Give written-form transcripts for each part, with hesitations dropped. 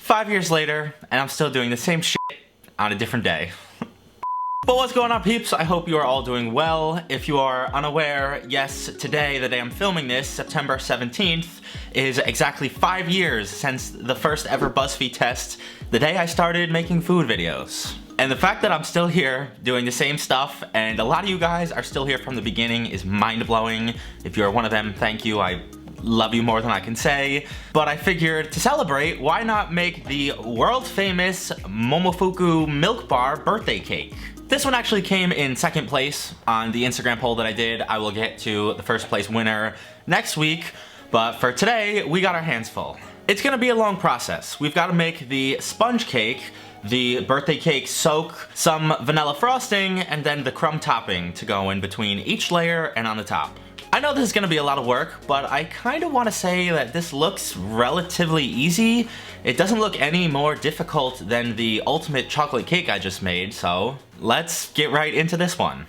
5 years later, and I'm still doing the same shit on a different day. But what's going on, peeps? I hope you are all doing well. If you are unaware, yes, today, the day I'm filming this, September 17th, is exactly 5 years since the first ever BuzzFeed test, the day I started making food videos. And the fact that I'm still here doing the same stuff, and a lot of you guys are still here from the beginning, is mind-blowing. If you're one of them, thank you. I love you more than I can say. But I figured to celebrate, why not make the world-famous Momofuku milk bar birthday cake? This one actually came in second place on the Instagram poll that I did. I will get to the first place winner next week, but for today, we got our hands full. It's gonna be a long process. We've gotta make the sponge cake, the birthday cake soak, some vanilla frosting, and then the crumb topping to go in between each layer and on the top. I know this is gonna be a lot of work, but I kinda wanna say that this looks relatively easy. It doesn't look any more difficult than the ultimate chocolate cake I just made, so let's get right into this one.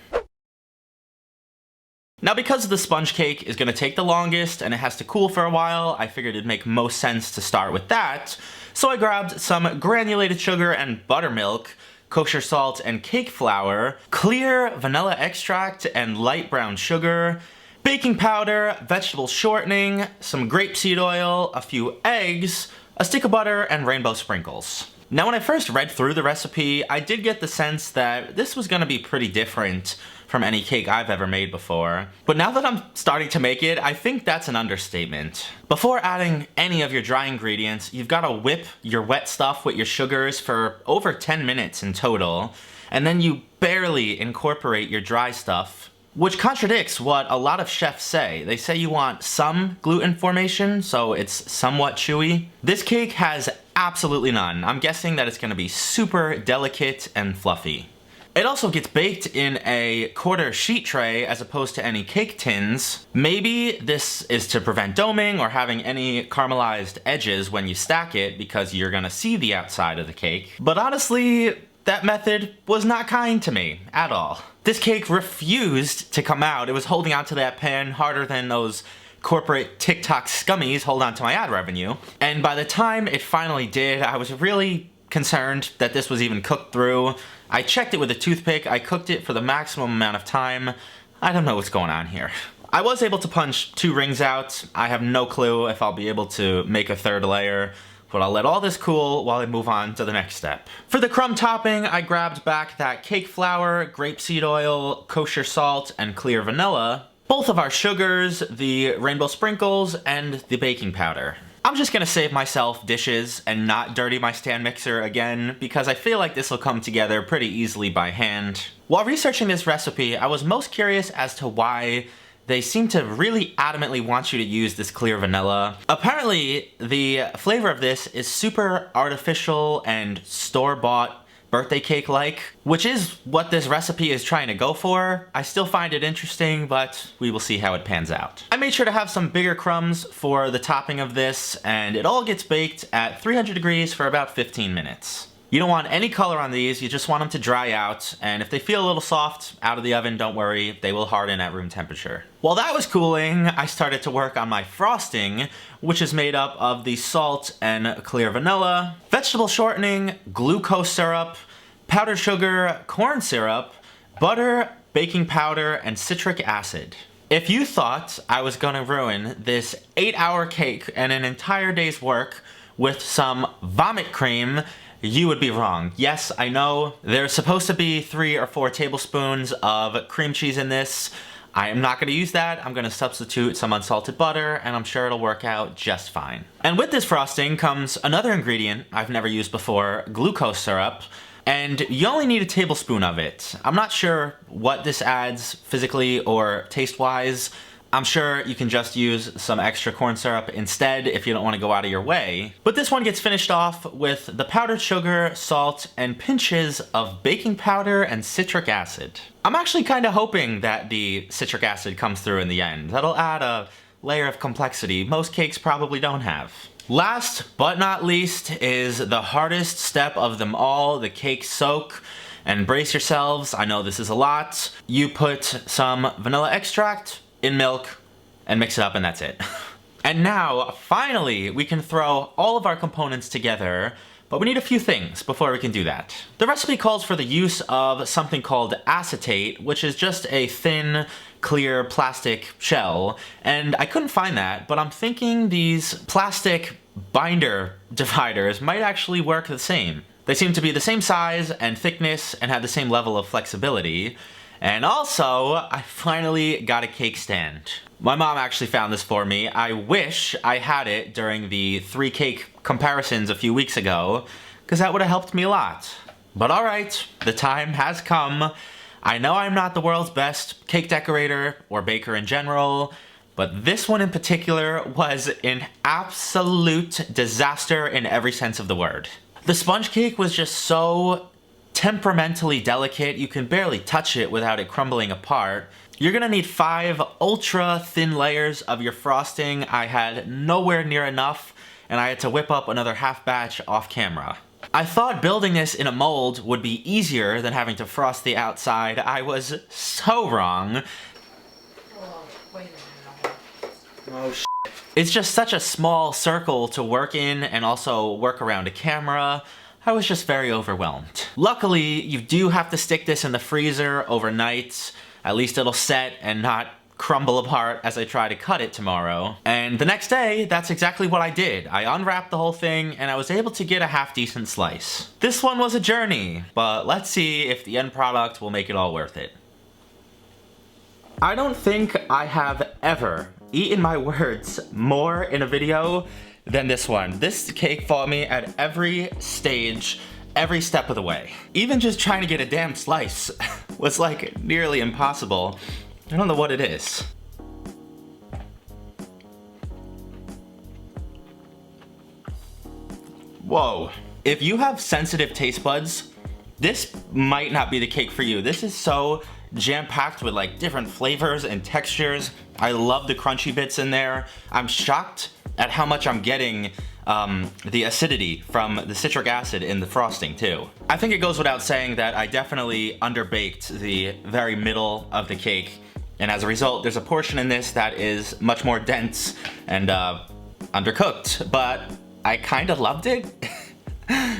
Now, because the sponge cake is gonna take the longest and it has to cool for a while, I figured it'd make most sense to start with that. So I grabbed some granulated sugar and buttermilk, kosher salt and cake flour, clear vanilla extract and light brown sugar, baking powder, vegetable shortening, some grapeseed oil, a few eggs, a stick of butter, and rainbow sprinkles. Now, when I first read through the recipe, I did get the sense that this was gonna be pretty different from any cake I've ever made before. But now that I'm starting to make it, I think that's an understatement. Before adding any of your dry ingredients, you've gotta whip your wet stuff with your sugars for over 10 minutes in total, and then you barely incorporate your dry stuff, which contradicts what a lot of chefs say. They say you want some gluten formation, so it's somewhat chewy. This cake has absolutely none. I'm guessing that it's gonna be super delicate and fluffy. It also gets baked in a quarter sheet tray as opposed to any cake tins. Maybe this is to prevent doming or having any caramelized edges when you stack it because you're gonna see the outside of the cake. But honestly, that method was not kind to me at all. This cake refused to come out. It was holding onto that pan harder than those corporate TikTok scummies hold on to my ad revenue. And by the time it finally did, I was really concerned that this was even cooked through. I checked it with a toothpick. I cooked it for the maximum amount of time. I don't know what's going on here. I was able to punch 2 rings out. I have no clue if I'll be able to make a third layer, but I'll let all this cool while I move on to the next step. For the crumb topping, I grabbed back that cake flour, grapeseed oil, kosher salt, and clear vanilla, both of our sugars, the rainbow sprinkles, and the baking powder. I'm just gonna save myself dishes and not dirty my stand mixer again, because I feel like this will come together pretty easily by hand. While researching this recipe, I was most curious as to why they seem to really adamantly want you to use this clear vanilla. Apparently, the flavor of this is super artificial and store-bought birthday cake-like, which is what this recipe is trying to go for. I still find it interesting, but we will see how it pans out. I made sure to have some bigger crumbs for the topping of this, and it all gets baked at 300 degrees for about 15 minutes. You don't want any color on these, you just want them to dry out, and if they feel a little soft out of the oven, don't worry, they will harden at room temperature. While that was cooling, I started to work on my frosting, which is made up of the salt and clear vanilla, vegetable shortening, glucose syrup, powdered sugar, corn syrup, butter, baking powder, and citric acid. If you thought I was gonna ruin this 8-hour cake and an entire day's work with some vomit cream, you would be wrong. Yes, I know there's supposed to be 3 or 4 tablespoons of cream cheese in this. I am not gonna use that. I'm gonna substitute some unsalted butter, and I'm sure it'll work out just fine. And with this frosting comes another ingredient I've never used before, glucose syrup, and you only need a tablespoon of it. I'm not sure what this adds physically or taste-wise. I'm sure you can just use some extra corn syrup instead if you don't want to go out of your way. But this one gets finished off with the powdered sugar, salt, and pinches of baking powder and citric acid. I'm actually kind of hoping that the citric acid comes through in the end. That'll add a layer of complexity most cakes probably don't have. Last but not least is the hardest step of them all, the cake soak. And brace yourselves, I know this is a lot. You put some vanilla extract in milk and mix it up, and that's it. And now, finally, we can throw all of our components together, but we need a few things before we can do that. The recipe calls for the use of something called acetate, which is just a thin, clear plastic shell, and I couldn't find that, but I'm thinking these plastic binder dividers might actually work the same. They seem to be the same size and thickness and have the same level of flexibility. And also, I finally got a cake stand. My mom actually found this for me. I wish I had it during the 3 cake comparisons a few weeks ago, because that would have helped me a lot. But alright, the time has come. I know I'm not the world's best cake decorator or baker in general, but this one in particular was an absolute disaster in every sense of the word. The sponge cake was just so temperamentally delicate, you can barely touch it without it crumbling apart. You're gonna need 5 ultra thin layers of your frosting. I had nowhere near enough, and I had to whip up another half batch off camera. I thought building this in a mold would be easier than having to frost the outside. I was so wrong. Oh, wait a minute. Oh, shit. It's just such a small circle to work in and also work around a camera. I was just very overwhelmed. Luckily, you do have to stick this in the freezer overnight. At least it'll set and not crumble apart as I try to cut it tomorrow. And the next day, that's exactly what I did. I unwrapped the whole thing and I was able to get a half-decent slice. This one was a journey, but let's see if the end product will make it all worth it. I don't think I have ever eaten my words more in a video than this one. This cake fought me at every stage, every step of the way. Even just trying to get a damn slice was like nearly impossible. I don't know what it is. Whoa. If you have sensitive taste buds, this might not be the cake for you. This is so jam-packed with like different flavors and textures. I love the crunchy bits in there. I'm shocked at how much I'm getting the acidity from the citric acid in the frosting too. I think it goes without saying that I definitely underbaked the very middle of the cake, and as a result there's a portion in this that is much more dense and undercooked, but I kind of loved it.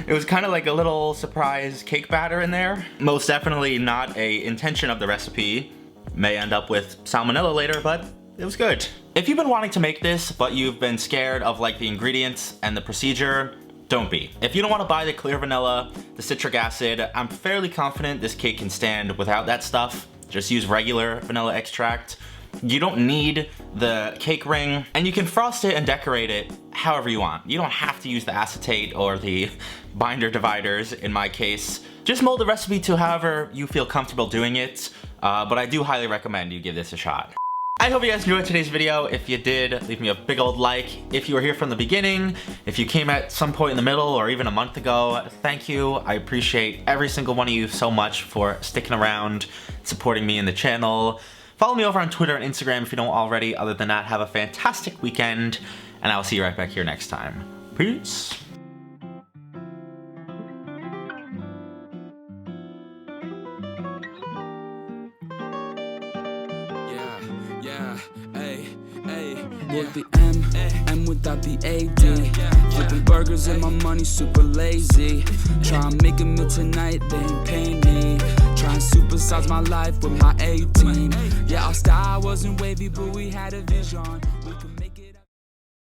It was kind of like a little surprise cake batter in there. Most definitely not a intention of the recipe. May end up with salmonella later, but it was good. If you've been wanting to make this, but you've been scared of like the ingredients and the procedure, don't be. If you don't want to buy the clear vanilla, the citric acid, I'm fairly confident this cake can stand without that stuff. Just use regular vanilla extract. You don't need the cake ring, and you can frost it and decorate it however you want. You don't have to use the acetate or the binder dividers in my case. Just mold the recipe to however you feel comfortable doing it, but I do highly recommend you give this a shot. I hope you guys enjoyed today's video. If you did, leave me a big old like. If you were here from the beginning, if you came at some point in the middle or even a month ago, thank you. I appreciate every single one of you so much for sticking around, supporting me in the channel. Follow me over on Twitter and Instagram if you don't already. Other than that, have a fantastic weekend, and I'll see you right back here next time. Peace. With the M without the AD. Flipping burgers and my money super lazy. Try and make a meal tonight, they ain't paying me. Try and supersize my life with my A-team. Yeah, our style wasn't wavy, but we had a vision.